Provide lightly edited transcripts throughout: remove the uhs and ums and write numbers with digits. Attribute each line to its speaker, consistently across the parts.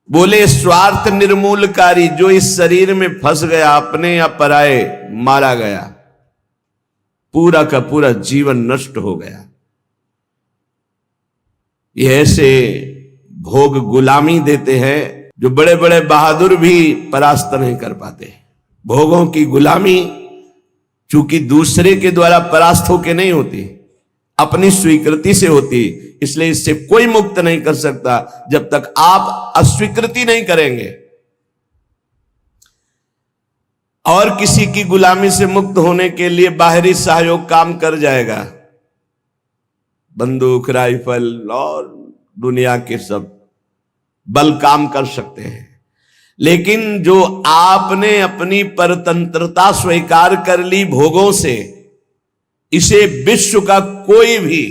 Speaker 1: बोले स्वार्थ निर्मूलकारी, जो इस शरीर में फंस गया अपने या पराए, मारा गया, पूरा का पूरा जीवन नष्ट हो गया। ये ऐसे भोग गुलामी देते हैं जो बड़े बड़े बहादुर भी परास्त नहीं कर पाते। भोगों की गुलामी चूंकि दूसरे के द्वारा परास्त होके नहीं होती, अपनी स्वीकृति से होती, इसलिए इससे कोई मुक्त नहीं कर सकता जब तक आप अस्वीकृति नहीं करेंगे। और किसी की गुलामी से मुक्त होने के लिए बाहरी सहयोग काम कर जाएगा, बंदूक, राइफल और दुनिया के सब बल काम कर सकते हैं, लेकिन जो आपने अपनी परतंत्रता स्वीकार कर ली भोगों से, इसे विश्व का कोई भी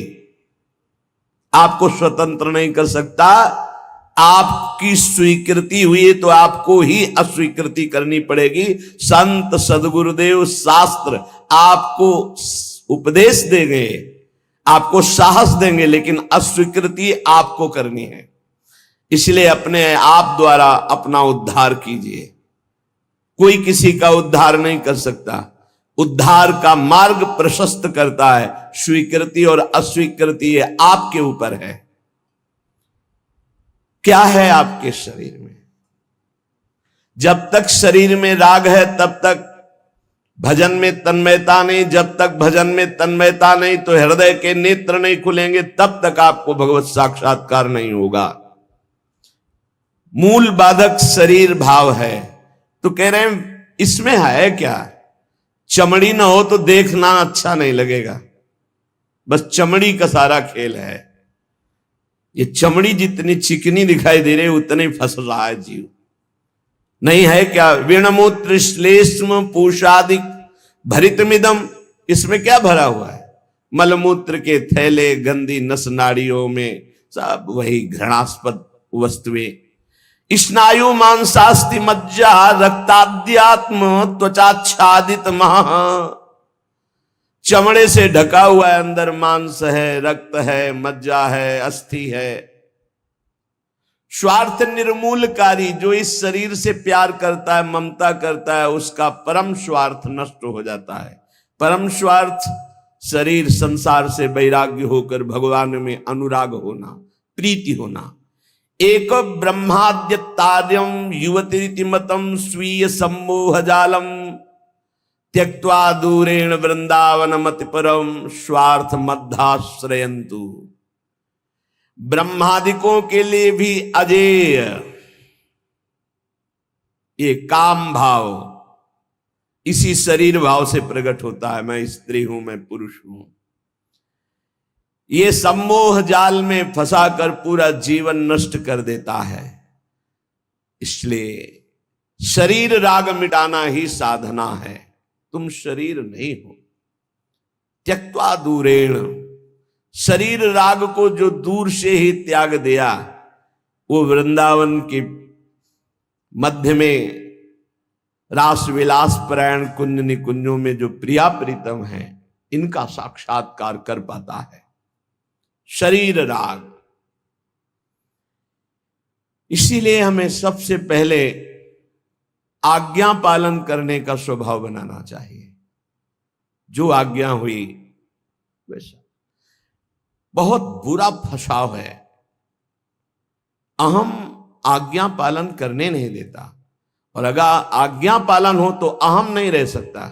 Speaker 1: आपको स्वतंत्र नहीं कर सकता। आपकी स्वीकृति हुई तो आपको ही अस्वीकृति करनी पड़ेगी। संत सदगुरुदेव शास्त्र आपको उपदेश देंगे, आपको साहस देंगे, लेकिन अस्वीकृति आपको करनी है। इसलिए अपने आप द्वारा अपना उद्धार कीजिए। कोई किसी का उद्धार नहीं कर सकता। उद्धार का मार्ग प्रशस्त करता है स्वीकृति और अस्वीकृति, ये आपके ऊपर है। क्या है आपके शरीर में? जब तक शरीर में राग है तब तक भजन में तन्मयता नहीं, जब तक भजन में तन्मयता नहीं तो हृदय के नेत्र नहीं खुलेंगे, तब तक आपको भगवत साक्षात्कार नहीं होगा। मूल बाधक शरीर भाव है। तो कह रहे हैं इसमें है क्या? चमड़ी ना हो तो देखना अच्छा नहीं लगेगा, बस चमड़ी का सारा खेल है। ये चमड़ी जितनी चिकनी दिखाई दे रही है उतने फंस रहा है जीव। नहीं है क्या? वीणमूत्र श्लेष्म पूषादिक भरितमिदम, इसमें क्या भरा हुआ है? मलमूत्र के थैले, गंदी नस नाड़ियों में सब वही घृणास्पद वस्तुएं। स्नायु मांसास्ति मज्जा रक्ताद्यात्म त्वचाच्छादित महा, चमड़े से ढका हुआ है, अंदर मांस है, रक्त है, मज्जा है, अस्थि है। स्वार्थ निर्मूलकारी, जो इस शरीर से प्यार करता है, ममता करता है, उसका परम स्वार्थ नष्ट हो जाता है। परम स्वार्थ शरीर संसार से वैराग्य होकर भगवान में अनुराग होना, प्रीति होना। एक ब्रह्माद्यतार्यम युवती मतम स्वीय सम्मोह जालम त्यक्त्वा दूरेण वृंदावन मति परम स्वार्थ मध्याश्रयंतु। ब्रह्मादिकों के लिए भी अजेय ये काम भाव इसी शरीर भाव से प्रकट होता है। मैं स्त्री हूं, मैं पुरुष हूं। ये सम्मोह जाल में फंसाकर पूरा जीवन नष्ट कर देता है। इसलिए शरीर राग मिटाना ही साधना है। तुम शरीर नहीं हो। त्यक्त्वा दूरेण, शरीर राग को जो दूर से ही त्याग दिया, वो वृंदावन के मध्य में रास विलास परायण कुंज निकुंजों में जो प्रिया प्रीतम है, इनका साक्षात्कार कर पाता है। शरीर राग। इसीलिए हमें सबसे पहले आज्ञा पालन करने का स्वभाव बनाना चाहिए। जो आज्ञा हुई वैसा। बहुत बुरा फसाव है, अहम आज्ञा पालन करने नहीं देता। और अगर आज्ञा पालन हो तो अहम नहीं रह सकता,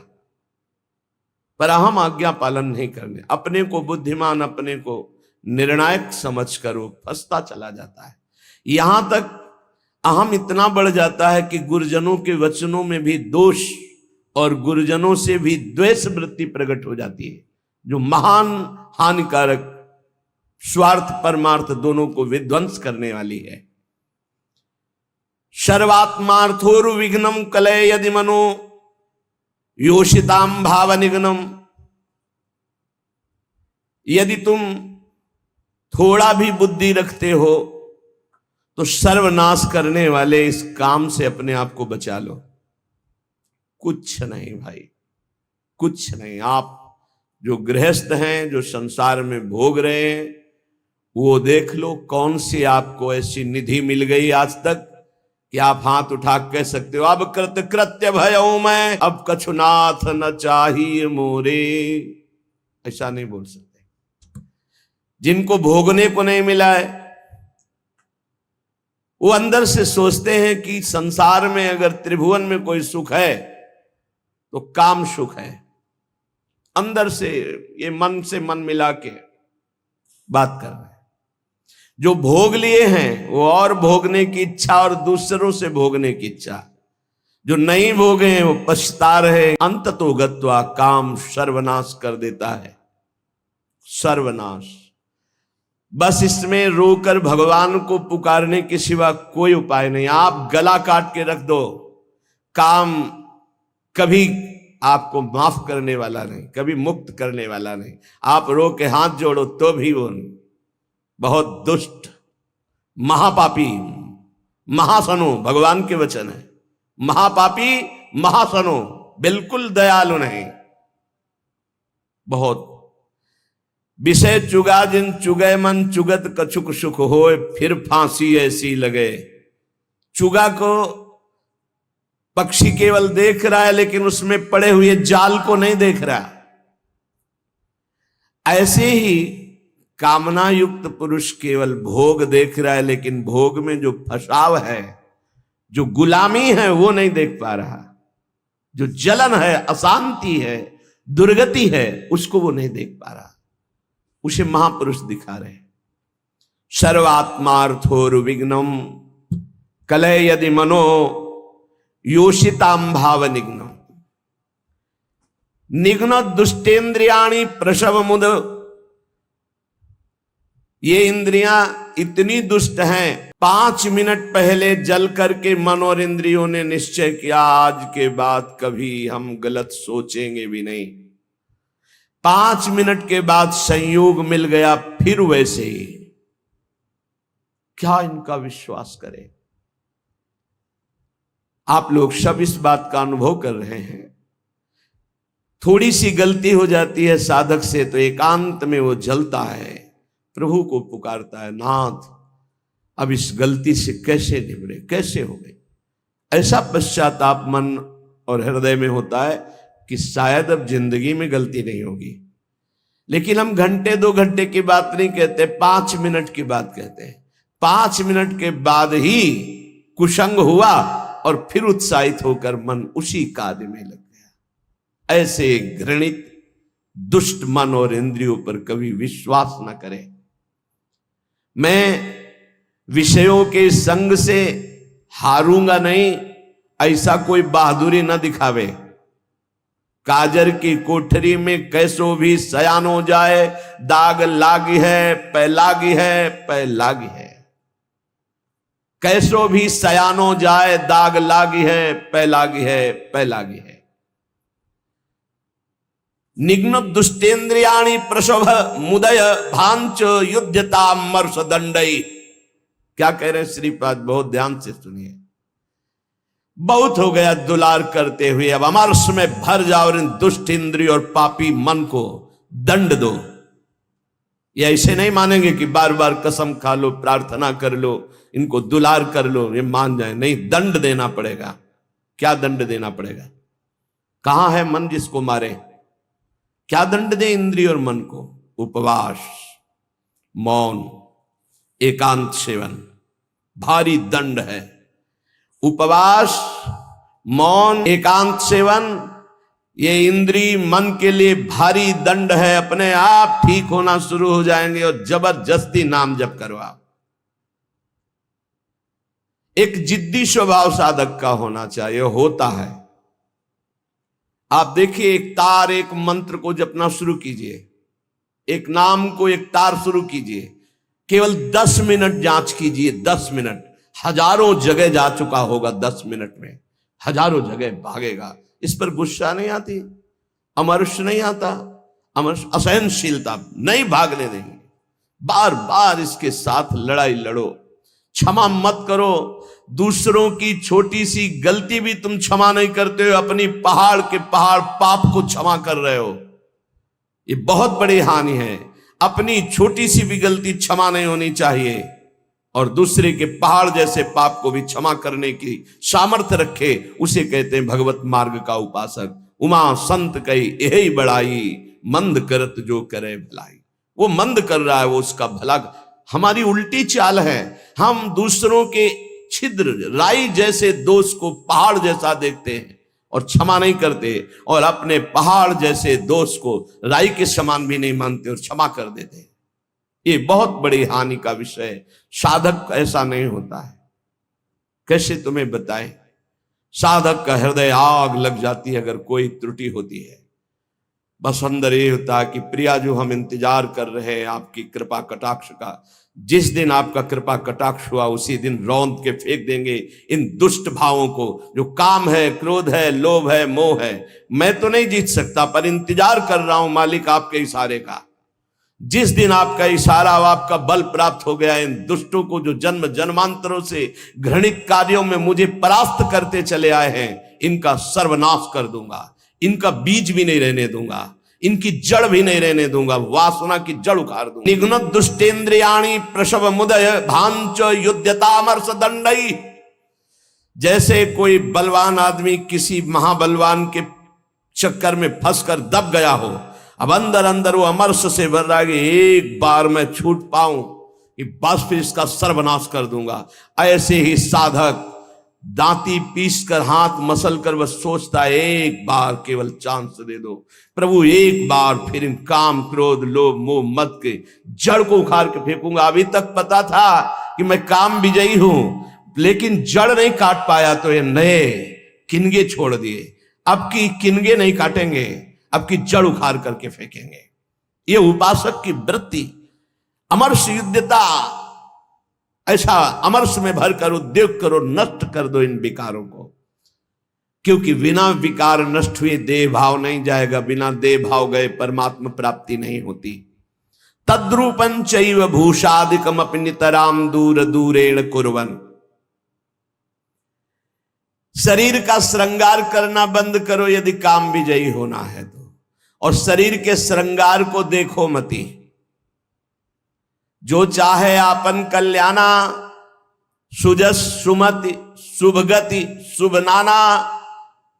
Speaker 1: पर अहम आज्ञा पालन नहीं करने, अपने को बुद्धिमान, अपने को निर्णायक समझकर वो फंसता चला जाता है। यहां तक अहम इतना बढ़ जाता है कि गुरुजनों के वचनों में भी दोष और गुरुजनों से भी द्वेष वृत्ति प्रकट हो जाती है, जो महान हानिकारक, स्वार्थ परमार्थ दोनों को विध्वंस करने वाली है। सर्वात्मार्थोर विघ्नम कलय यदि मनो योषिताम भाव निघ्नम। यदि तुम थोड़ा भी बुद्धि रखते हो तो सर्वनाश करने वाले इस काम से अपने आप को बचा लो। कुछ नहीं भाई, कुछ नहीं। आप जो गृहस्थ हैं, जो संसार में भोग रहे हैं, वो देख लो कौन सी आपको ऐसी निधि मिल गई आज तक कि आप हाथ उठा कह सकते हो अब कृत्य भयऊ मैं, अब कछुनाथ न चाहिए मोरे। ऐसा नहीं बोल सकते। जिनको भोगने को नहीं मिला है वो अंदर से सोचते हैं कि संसार में अगर त्रिभुवन में कोई सुख है तो काम सुख है। अंदर से ये मन से मन मिला के बात कर रहे हैं। जो भोग लिए हैं वो और भोगने की इच्छा और दूसरों से भोगने की इच्छा। जो नहीं भोगे हैं वो पछता रहे। अंत तो गत्वा काम सर्वनाश कर देता है, सर्वनाश। बस इसमें रोकर भगवान को पुकारने के सिवा कोई उपाय नहीं। आप गला काट के रख दो, काम कभी आपको माफ करने वाला नहीं, कभी मुक्त करने वाला नहीं। आप रो के हाथ जोड़ो तो भी वो नहीं। बहुत दुष्ट, महापापी, महासनो, भगवान के वचन है। महापापी, महासनो, बिल्कुल दयालु नहीं। बहुत विषय चुगा जिन चुगै मन, चुगत कछुक सुख होए, फिर फांसी ऐसी लगे। चुगा को पक्षी केवल देख रहा है लेकिन उसमें पड़े हुए जाल को नहीं देख रहा। ऐसे ही कामना युक्त पुरुष केवल भोग देख रहा है लेकिन भोग में जो फसाव है, जो गुलामी है वो नहीं देख पा रहा। जो जलन है, अशांति है, दुर्गति है, उसको वो नहीं देख पा रहा। उसे महापुरुष दिखा रहे। सर्वात्मार्थोर विघ्नम कलय यदि मनो योषिताम भाव निघ्न। निघ्न दुष्टेन्द्रियाणी प्रसव मुद। ये इंद्रियां इतनी दुष्ट हैं, 5 मिनट पहले जल करके मन और इंद्रियों ने निश्चय किया आज के बाद कभी हम गलत सोचेंगे भी नहीं। 5 मिनट के बाद संयोग मिल गया फिर वैसे ही। क्या इनका विश्वास करें। आप लोग सब इस बात का अनुभव कर रहे हैं। थोड़ी सी गलती हो जाती है साधक से तो एकांत में वो जलता है, प्रभु को पुकारता है, नाथ अब इस गलती से कैसे निबड़े, कैसे हो गई। ऐसा पश्चाताप मन और हृदय में होता है कि शायद अब जिंदगी में गलती नहीं होगी। लेकिन हम घंटे 2 घंटे की बात नहीं कहते, 5 मिनट की बात कहते हैं। 5 मिनट के बाद ही कुसंग हुआ और फिर उत्साहित होकर मन उसी कार्य में लग गया। ऐसे घृणित दुष्ट मन और इंद्रियों पर कभी विश्वास न करें। मैं विषयों के संग से हारूंगा नहीं, ऐसा कोई बहादुरी न दिखावे। काजर की कोठरी में कैसो भी सयान हो जाए, दाग लागी है, पै लागी है, पै लागी है। कैसो भी सयानो जाए, दाग लागी है, पै लागी है, पै लागी है। निघ्न दुष्टेन्द्रियाणि प्रसव मुदय भांच युद्धता मर्ष दंडई। क्या कह रहे हैं श्रीपाद, बहुत ध्यान से सुनिए। बहुत हो गया दुलार करते हुए, अब अमरस में भर जाओ और इन दुष्ट इंद्रिय और पापी मन को दंड दो। ये ऐसे नहीं मानेंगे कि बार बार कसम खा लो, प्रार्थना कर लो, इनको दुलार कर लो, ये मान जाए। नहीं, दंड देना पड़ेगा। क्या दंड देना पड़ेगा? कहां है मन जिसको मारे? क्या दंड दे इंद्रिय और मन को? उपवास, मौन, एकांत सेवन, भारी दंड है। उपवास, मौन, एकांत सेवन, ये इंद्रिय मन के लिए भारी दंड है। अपने आप ठीक होना शुरू हो जाएंगे और जबरदस्ती नाम जप करवा। एक जिद्दी स्वभाव साधक का होना चाहिए, होता है। आप देखिए, एक तार, एक मंत्र को जपना शुरू कीजिए, एक नाम को एक तार शुरू कीजिए, केवल 10 मिनट जांच कीजिए। 10 मिनट, हजारों जगह जा चुका होगा। 10 मिनट में हजारों जगह भागेगा। इस पर गुस्सा नहीं आती, अमर्ष नहीं आता, अमर्ष असहनशीलता नहीं भागने देंगे। बार बार इसके साथ लड़ाई लड़ो, क्षमा मत करो। दूसरों की छोटी सी गलती भी तुम क्षमा नहीं करते हो, अपनी पहाड़ के पहाड़ पाप को क्षमा कर रहे हो। ये बहुत बड़ी हानि है। अपनी छोटी सी भी गलती क्षमा नहीं होनी चाहिए। और दूसरे के पहाड़ जैसे पाप को भी क्षमा करने की सामर्थ्य रखे, उसे कहते हैं भगवत मार्ग का उपासक। उमा संत कई यही बड़ाई, मंद करत जो करे भलाई। वो मंद कर रहा है, वो उसका भला। हमारी उल्टी चाल है, हम दूसरों के छिद्र राई जैसे दोष को पहाड़ जैसा देखते हैं और क्षमा नहीं करते, और अपने पहाड़ जैसे दोष को राई के समान भी नहीं मानते और क्षमा कर देते। ये बहुत बड़ी हानि का विषय है। साधक ऐसा नहीं होता है। कैसे तुम्हें बताएं, साधक का हृदय आग लग जाती है अगर कोई त्रुटि होती है। बस अंदर ये होता है कि प्रिया जो हम इंतजार कर रहे हैं आपकी कृपा कटाक्ष का, जिस दिन आपका कृपा कटाक्ष हुआ उसी दिन रौंद के फेंक देंगे इन दुष्ट भावों को, जो काम है, क्रोध है, लोभ है, मोह है। मैं तो नहीं जीत सकता, पर इंतजार कर रहा हूं मालिक आपके इशारे का। जिस दिन आपका इशारा और आपका बल प्राप्त हो गया, इन दुष्टों को जो जन्म जन्मांतरों से घृणित कार्यों में मुझे परास्त करते चले आए हैं, इनका सर्वनाश कर दूंगा। इनका बीज भी नहीं रहने दूंगा, इनकी जड़ भी नहीं रहने दूंगा, वासना की जड़ उखाड़ दूंगा। निघ्न दुष्टेन्द्रियाणि प्रसव मुदय भांच युद्धतामर्ष दंडई। जैसे कोई बलवान आदमी किसी महाबलवान के चक्कर में फंसकर दब गया हो, अब अंदर अंदर वो अमरस से भर रहा है कि एक बार मैं छूट पाऊं कि बस फिर इसका सर्वनाश कर दूंगा। ऐसे ही साधक दांती पीस कर हाथ मसल कर बस सोचता है, एक बार केवल चांस दे दो प्रभु, एक बार फिर इन काम क्रोध लोभ मोह मत के जड़ को उखाड़ के फेंकूंगा। अभी तक पता था कि मैं काम विजयी हूं, लेकिन जड़ नहीं काट पाया तो ये नए किनगे छोड़ दिए। अब की किनगे नहीं काटेंगे, अब की जड़ उखाड़ करके फेंकेंगे। ये उपासक की वृत्ति, अमरस युद्धता, ऐसा अमरस में भर कर उद्योग करो, नष्ट कर दो इन विकारों को। क्योंकि बिना विकार नष्ट हुए देह भाव नहीं जाएगा, बिना देह भाव गए परमात्मा प्राप्ति नहीं होती। तद्रूपं चैव भूषादिकम अपनितराम दूर दूरेण कुर्वन्। शरीर का श्रृंगार करना बंद करो यदि काम विजयी होना है तो, और शरीर के श्रृंगार को देखो मती। जो चाहे आपन कल्याणा, सुजस सुमति शुभगति शुभ नाना,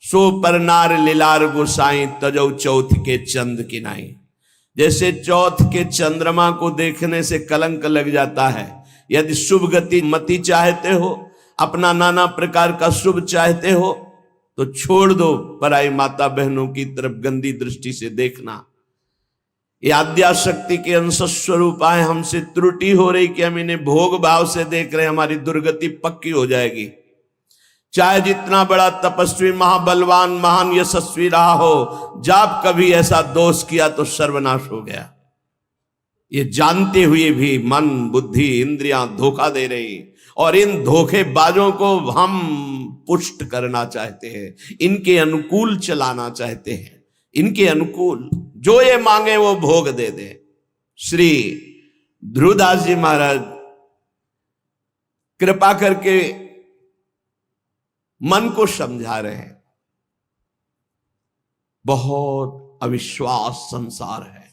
Speaker 1: सो पर नार लीलार गोसाई तजौ चौथ के चंद की नाई। जैसे चौथ के चंद्रमा को देखने से कलंक लग जाता है, यदि शुभ गति मति चाहते हो, अपना नाना प्रकार का शुभ चाहते हो, तो छोड़ दो पराई माता बहनों की तरफ गंदी दृष्टि से देखना। ये आद्याशक्ति के अंश स्वरूप आए, हमसे त्रुटि हो रही कि हम इन्हें भोग भाव से देख रहे हैं, हमारी दुर्गति पक्की हो जाएगी। चाहे जितना बड़ा तपस्वी महाबलवान महान यशस्वी रहा हो, जब कभी ऐसा दोष किया तो सर्वनाश हो गया। ये जानते हुए भी मन बुद्धि इंद्रियां धोखा दे रही, और इन धोखेबाजों को हम पुष्ट करना चाहते हैं, इनके अनुकूल चलाना चाहते हैं, इनके अनुकूल जो ये मांगे वो भोग दे दे। श्री ध्रुवदास जी महाराज कृपा करके मन को समझा रहे हैं। बहुत अविश्वास संसार है,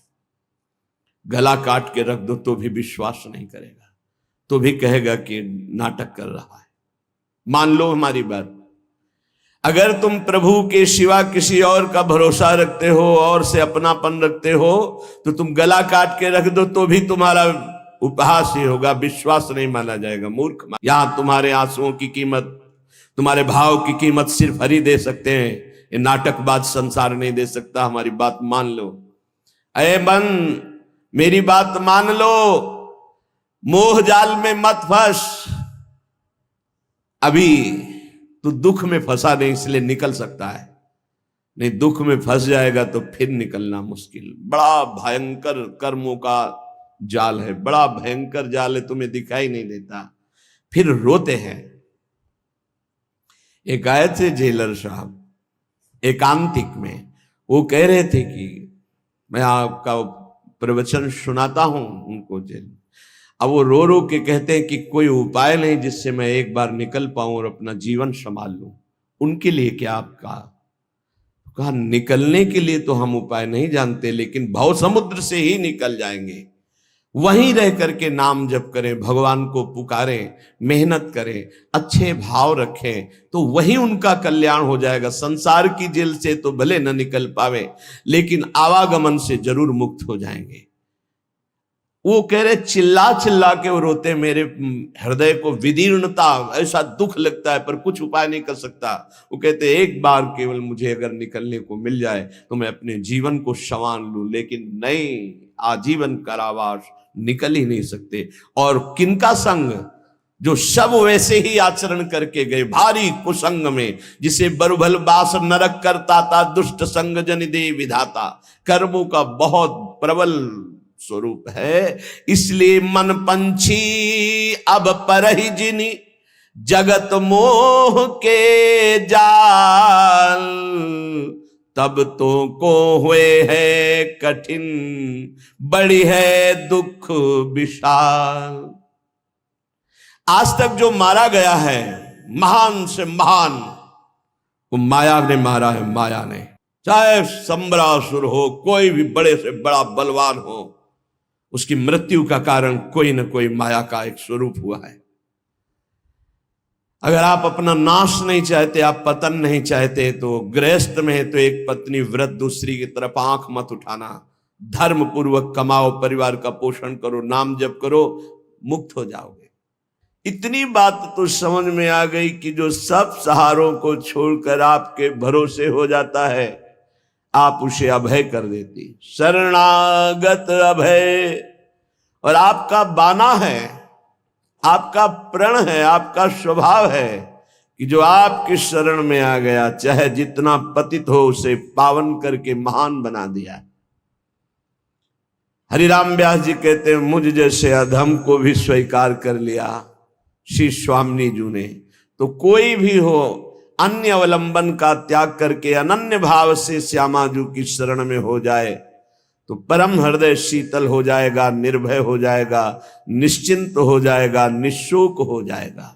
Speaker 1: गला काट के रख दो तो भी विश्वास नहीं करेगा, तो भी कहेगा कि नाटक कर रहा है। मान लो हमारी बात, अगर तुम प्रभु के सिवा किसी और का भरोसा रखते हो और से अपनापन रखते हो, तो तुम गला काट के रख दो तो भी तुम्हारा उपहास ही होगा, विश्वास नहीं माना जाएगा। मूर्ख, यहां तुम्हारे आंसुओं की कीमत, तुम्हारे भाव की कीमत सिर्फ हरि दे सकते हैं, ये नाटकबाज संसार नहीं दे सकता। हमारी बात मान लो, अरे मन मेरी बात मान लो, मोह जाल में मत फंस। अभी तो दुख में फंसा नहीं इसलिए निकल सकता है, नहीं दुख में फंस जाएगा तो फिर निकलना मुश्किल। बड़ा भयंकर कर्मों का जाल है, बड़ा भयंकर जाल है, तुम्हें दिखाई नहीं देता, फिर रोते हैं। एक आए थे जेलर साहब एकांतिक में, वो कह रहे थे कि मैं आपका प्रवचन सुनाता हूं उनको जेल। अब वो रो रो के कहते हैं कि कोई उपाय नहीं जिससे मैं एक बार निकल पाऊं और अपना जीवन संभाल लूं। उनके लिए क्या आपका? कहा निकलने के लिए तो हम उपाय नहीं जानते, लेकिन भव समुद्र से ही निकल जाएंगे। वहीं रह करके नाम जप करें, भगवान को पुकारें, मेहनत करें, अच्छे भाव रखें, तो वही उनका कल्याण हो जाएगा। संसार की जेल से तो भले न निकल पावे, लेकिन आवागमन से जरूर मुक्त हो जाएंगे। वो कह रहे चिल्ला चिल्ला के वो रोते, मेरे हृदय को विदीर्णता, ऐसा दुख लगता है पर कुछ उपाय नहीं कर सकता। वो कहते एक बार केवल मुझे अगर निकलने को मिल जाए तो मैं अपने जीवन को संवार लूं, लेकिन नहीं, आजीवन कारावास, निकल ही नहीं सकते। और किनका संग? जो सब वैसे ही आचरण करके गए, भारी कुसंग में, जिसे बरुभल बास नरक करता था, दुष्ट संग जन दे विधाता। कर्मों का बहुत प्रबल स्वरूप है। इसलिए मन पंछी अब परहि जिनि, जगत मोह के जाल। तब तो को हुए है कठिन, बड़ी है दुख विशाल। आज तक जो मारा गया है महान से महान, वो माया ने मारा है, माया ने। चाहे संबरासुर हो, कोई भी बड़े से बड़ा बलवान हो, उसकी मृत्यु का कारण कोई न कोई माया का एक स्वरूप हुआ है। अगर आप अपना नाश नहीं चाहते, आप पतन नहीं चाहते, तो गृहस्थ में है तो एक पत्नी व्रत, दूसरी की तरफ आंख मत उठाना। धर्म पूर्वक कमाओ, परिवार का पोषण करो, नाम जप करो, मुक्त हो जाओगे। इतनी बात तो समझ में आ गई कि जो सब सहारों को छोड़कर आपके भरोसे हो जाता है, आप उसे अभय कर देती। शरणागत अभय। और आपका बाना है, आपका प्रण है, आपका स्वभाव है कि जो आपके शरण में आ गया, चाहे जितना पतित हो, उसे पावन करके महान बना दिया। हरिराम व्यास जी कहते हैं, मुझ जैसे अधम को भी स्वीकार कर लिया श्री स्वामी जी ने। तो कोई भी हो, अन्य अवलंबन का त्याग करके अनन्य भाव से श्यामा जी की शरण में हो जाए तो परम हृदय शीतल हो जाएगा, निर्भय हो जाएगा, निश्चिंत हो जाएगा, निशोक हो जाएगा।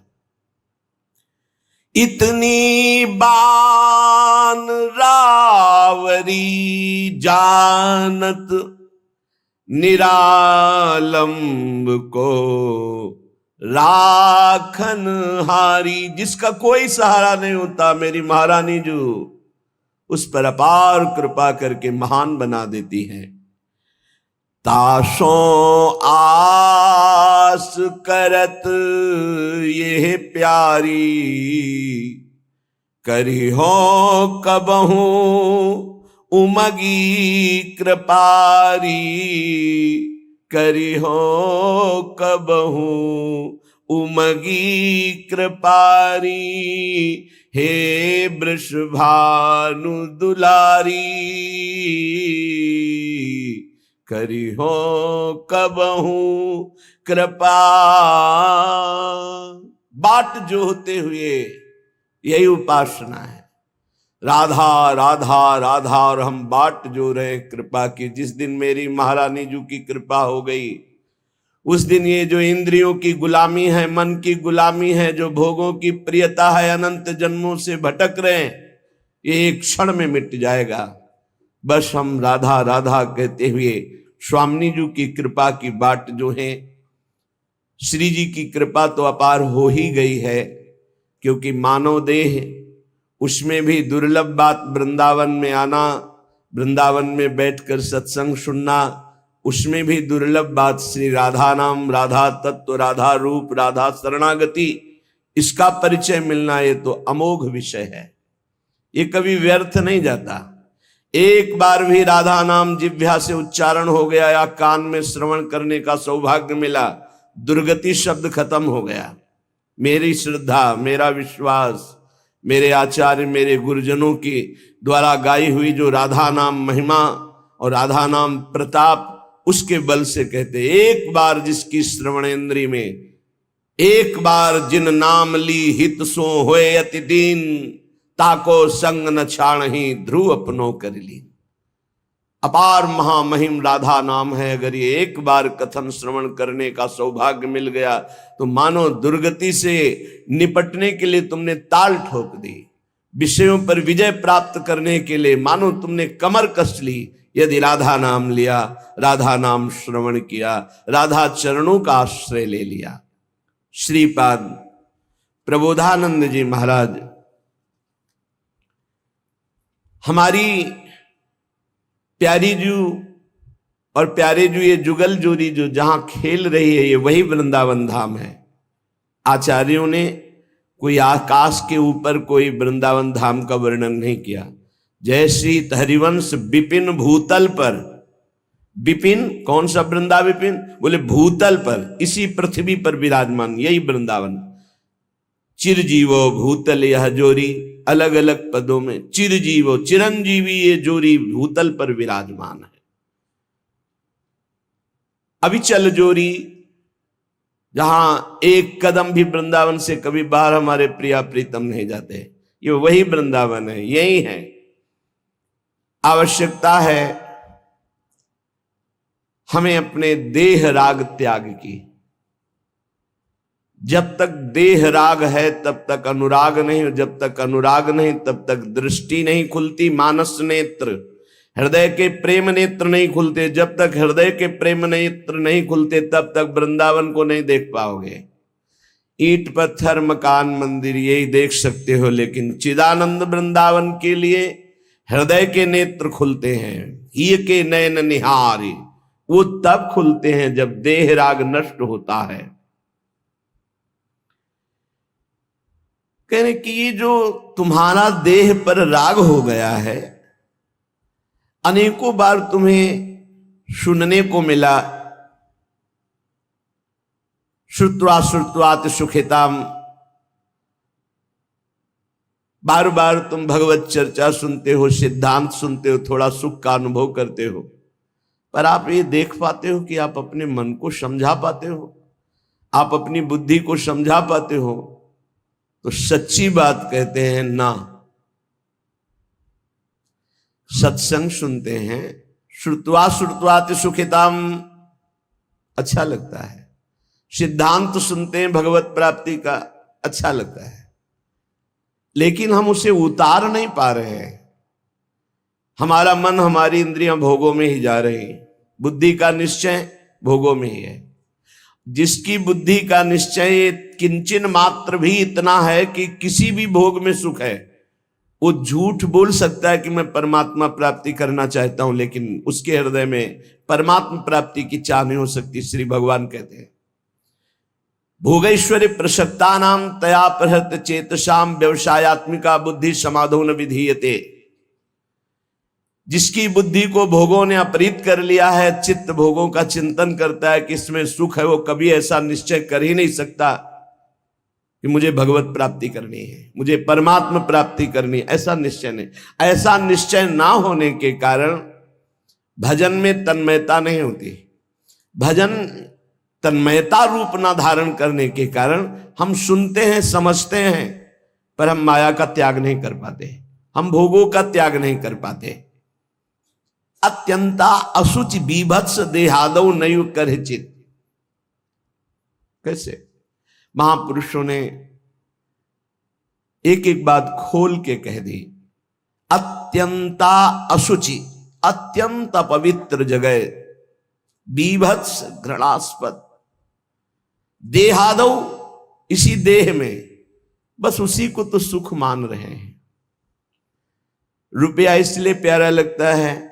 Speaker 1: इतनी बान रावरी जानत निरालंब को राखन हारी। जिसका कोई सहारा नहीं होता, मेरी महारानी जो उस पर अपार कृपा करके महान बना देती है। ताशो आस करत ये प्यारी, करी हो कबहू उमगी कृपारी। करी हो कबहू उमगी कृपारी, हे वृषभानु दुलारी। करी हो कबहू कृपा। बाट जो होते हुए यही उपासना है, राधा राधा राधा। और हम बाट जो रहे कृपा की। जिस दिन मेरी महारानी जी की कृपा हो गई, उस दिन ये जो इंद्रियों की गुलामी है, मन की गुलामी है, जो भोगों की प्रियता है, अनंत जन्मों से भटक रहे हैं, ये एक क्षण में मिट जाएगा। बस हम राधा राधा कहते हुए स्वामी जी की कृपा की बाट जो है, श्री जी की कृपा तो अपार हो ही गई है, क्योंकि मानव देह, उसमें भी दुर्लभ बात वृंदावन में आना, वृंदावन में बैठकर सत्संग सुनना, उसमें भी दुर्लभ बात श्री राधा नाम, राधा तत्व, राधा रूप, राधा शरणागति, इसका परिचय मिलना, ये तो अमोघ विषय है। ये कभी व्यर्थ नहीं जाता। एक बार भी राधा नाम जिह्वा से उच्चारण हो गया या कान में श्रवण करने का सौभाग्य मिला, दुर्गति शब्द खत्म हो गया। मेरी श्रद्धा, मेरा विश्वास, मेरे आचार्य, मेरे गुरुजनों की द्वारा गाई हुई जो राधा नाम महिमा और राधा नाम प्रताप, उसके बल से कहते, एक बार जिसकी श्रवणेन्द्री में, एक बार जिन नाम ली हित सो होए अति दीन, ताको संग न छाणहि ध्रुव अपनो कर ली। अपार महामहिम राधा नाम है। अगर ये एक बार कथन श्रवण करने का सौभाग्य मिल गया तो मानो दुर्गति से निपटने के लिए तुमने ताल ठोक दी, विषयों पर विजय प्राप्त करने के लिए मानो तुमने कमर कस ली। यदि राधा नाम लिया, राधा नाम श्रवण किया, राधा चरणों का आश्रय ले लिया। श्रीपाद प्रबोधानंद जी महाराज हमारी प्यारी जू और प्यारे जू, ये जुगल जोड़ी जो जहां खेल रही है, ये वही वृंदावन धाम है। आचार्यों ने कोई आकाश के ऊपर कोई वृंदावन धाम का वर्णन नहीं किया। जय श्री हरिवंश विपिन भूतल पर, विपिन कौन सा वृंदा विपिन, बोले भूतल पर, इसी पृथ्वी पर विराजमान, यही वृंदावन। चिरजीवो भूतल यह जोरी, अलग अलग पदों में चिरजीवो चिरंजीवी ये जोरी भूतल पर विराजमान है। अविचल जोरी, जहां एक कदम भी वृंदावन से कभी बाहर हमारे प्रिया प्रीतम नहीं जाते, ये वही वृंदावन है, यही है। आवश्यकता है हमें अपने देह राग त्याग की। जब तक देह राग है तब तक अनुराग नहीं, जब तक अनुराग नहीं तब तक दृष्टि नहीं खुलती, मानस नेत्र, हृदय के प्रेम नेत्र नहीं खुलते। जब तक हृदय के प्रेम नेत्र नहीं खुलते तब तक वृंदावन को नहीं देख पाओगे। ईंट पत्थर मकान मंदिर यही देख सकते हो, लेकिन चिदानंद वृंदावन के लिए हृदय के नेत्र खुलते हैं। ही के नयन निहारी, वो तब खुलते हैं जब देह राग नष्ट होता है। कहने कि ये जो तुम्हारा देह पर राग हो गया है, अनेकों बार तुम्हें सुनने को मिला, श्रुत्वा श्रुत्वात सुखिताम, बार बार तुम भगवत चर्चा सुनते हो, सिद्धांत सुनते हो, थोड़ा सुख का अनुभव करते हो, पर आप ये देख पाते हो कि आप अपने मन को समझा पाते हो, आप अपनी बुद्धि को समझा पाते हो? तो सच्ची बात कहते हैं ना। सत्संग सुनते हैं, श्रुत्वा श्रुत्वात सुखिताम, अच्छा लगता है। सिद्धांत सुनते हैं भगवत प्राप्ति का, अच्छा लगता है, लेकिन हम उसे उतार नहीं पा रहे हैं। हमारा मन, हमारी इंद्रियां भोगों में ही जा रही हैं। बुद्धि का निश्चय भोगों में ही है। जिसकी बुद्धि का निश्चय किंचन मात्र भी इतना है कि किसी भी भोग में सुख है, वो झूठ बोल सकता है कि मैं परमात्मा प्राप्ति करना चाहता हूं, लेकिन उसके हृदय में परमात्मा प्राप्ति की चाह नहीं हो सकती। श्री भगवान कहते हैं, भोगैश्वर्य प्रसक्ता नाम तया प्रहत चेतसाम व्यवसायत्मिका बुद्धि समाधो न विधीयते। जिसकी बुद्धि को भोगों ने अपहृत कर लिया है, चित्त भोगों का चिंतन करता है कि इसमें सुख है, वो कभी ऐसा निश्चय कर ही नहीं सकता कि मुझे भगवत प्राप्ति करनी है, मुझे परमात्मा प्राप्ति करनी है। ऐसा निश्चय नहीं। ऐसा निश्चय ना होने के कारण भजन में तन्मयता नहीं होती। भजन तन्मयता रूप ना धारण करने के कारण हम सुनते हैं, समझते हैं, पर हम माया का त्याग नहीं कर पाते, हम भोगों का त्याग नहीं कर पाते। अत्यंता असुचि बीभत्स देहादौ नयु करचित। कैसे महापुरुषों ने एक एक बात खोल के कह दी। अत्यंता असुचि, अत्यंत पवित्र जगह, बीभत्स घृणास्पद, देहादौ, इसी देह में, बस उसी को तो सुख मान रहे हैं। रुपया इसलिए प्यारा लगता है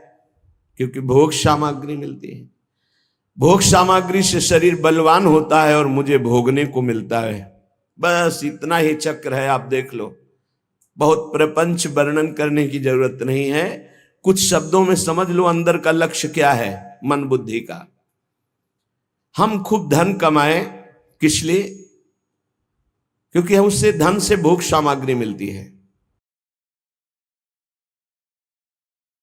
Speaker 1: क्योंकि भोग सामग्री मिलती है। भोग सामग्री से शरीर बलवान होता है और मुझे भोगने को मिलता है। बस इतना ही चक्र है, आप देख लो। बहुत प्रपंच वर्णन करने की जरूरत नहीं है, कुछ शब्दों में समझ लो अंदर का लक्ष्य क्या है मन बुद्धि का। हम खूब धन कमाएं, किस लिए? क्योंकि हम उससे धन से भोग सामग्री मिलती है।